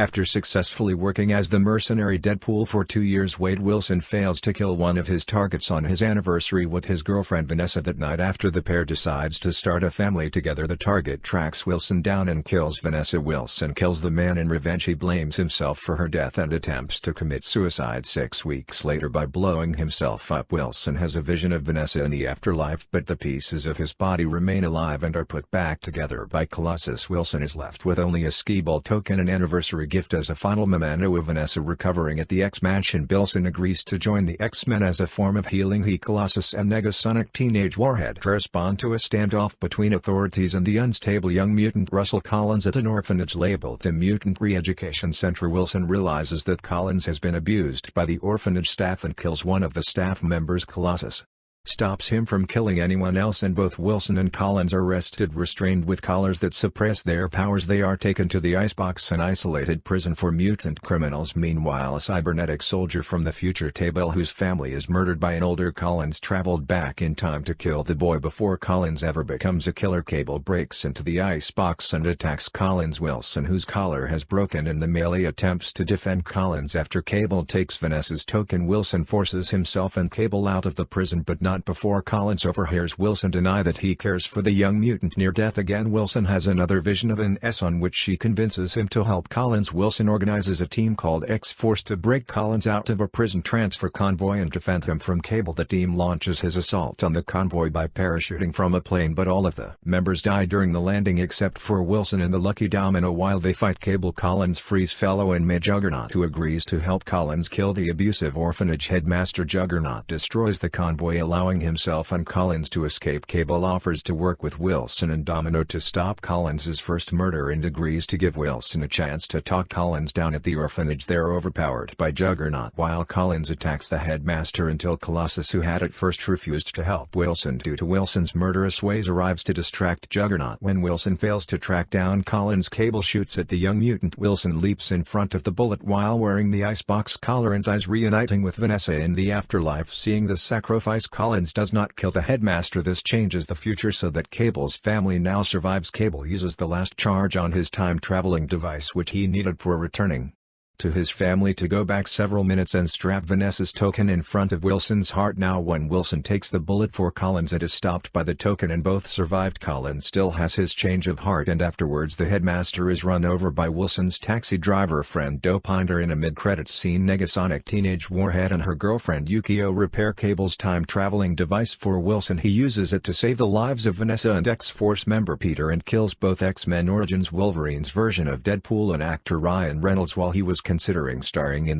After successfully working as the mercenary Deadpool for 2 years, Wade Wilson fails to kill one of his targets on his anniversary with his girlfriend Vanessa. That night, after the pair decides to start a family together, the target tracks Wilson down and kills Vanessa. Wilson kills the man in revenge. He blames himself for her death and attempts to commit suicide 6 weeks later by blowing himself up. Wilson has a vision of Vanessa in the afterlife, but the pieces of his body remain alive and are put back together by Colossus. Wilson is left with only a skee-ball token, an anniversary gift, as a final memento of Vanessa recovering at the X-Mansion. Wilson agrees to join the X-Men as a form of healing. He, Colossus, and Negasonic Teenage Warhead respond to a standoff between authorities and the unstable young mutant Russell Collins at an orphanage labeled a mutant re-education center. Wilson realizes that Collins has been abused by the orphanage staff and kills one of the staff members. Colossus stops him from killing anyone else, and both Wilson and Collins are arrested. Restrained with collars that suppress their powers, they are taken to the Icebox, an isolated prison for mutant criminals. Meanwhile, a cybernetic soldier from the future, Table, whose family is murdered by an older Collins, traveled back in time to kill the boy before Collins ever becomes a killer. Cable breaks into the Icebox and attacks Collins. Wilson, whose collar has broken in the melee, attempts to defend Collins after Cable takes Vanessa's token. Wilson forces himself and Cable out of the prison, but not before Collins overhears Wilson deny that he cares for the young mutant. Near death again, Wilson has another vision of an S, on which she convinces him to help Collins. Wilson organizes a team called X-Force to break Collins out of a prison transfer convoy and defend him from Cable. The team launches his assault on the convoy by parachuting from a plane, but all of the members die during the landing except for Wilson and the Lucky Domino. While they fight Cable, Collins frees fellow inmate Juggernaut, who agrees to help Collins kill the abusive orphanage headmaster. Juggernaut destroys the convoy, allowing himself and Collins to escape. Cable offers to work with Wilson and Domino to stop Collins's first murder and agrees to give Wilson a chance to talk Collins down at the orphanage. They are overpowered by Juggernaut while Collins attacks the headmaster until Colossus, who had at first refused to help Wilson due to Wilson's murderous ways, arrives to distract Juggernaut. When Wilson fails to track down Collins, Cable shoots at the young mutant. Wilson leaps in front of the bullet while wearing the Icebox collar and dies, reuniting with Vanessa in the afterlife. Seeing the sacrifice, Collins does not kill the headmaster. This changes the future so that Cable's family now survives. Cable uses the last charge on his time-traveling device, which he needed for returning to his family, to go back several minutes and strap Vanessa's token in front of Wilson's heart. Now when Wilson takes the bullet for Collins, it is stopped by the token and both survived. Collins still has his change of heart, and afterwards the headmaster is run over by Wilson's taxi driver friend Dopinder. In a mid-credits scene, Negasonic Teenage Warhead and her girlfriend Yukio repair Cable's time-traveling device for Wilson. He uses it to save the lives of Vanessa and X-Force member Peter, and kills both X-Men Origins Wolverine's version of Deadpool and actor Ryan Reynolds while he was considering starring in the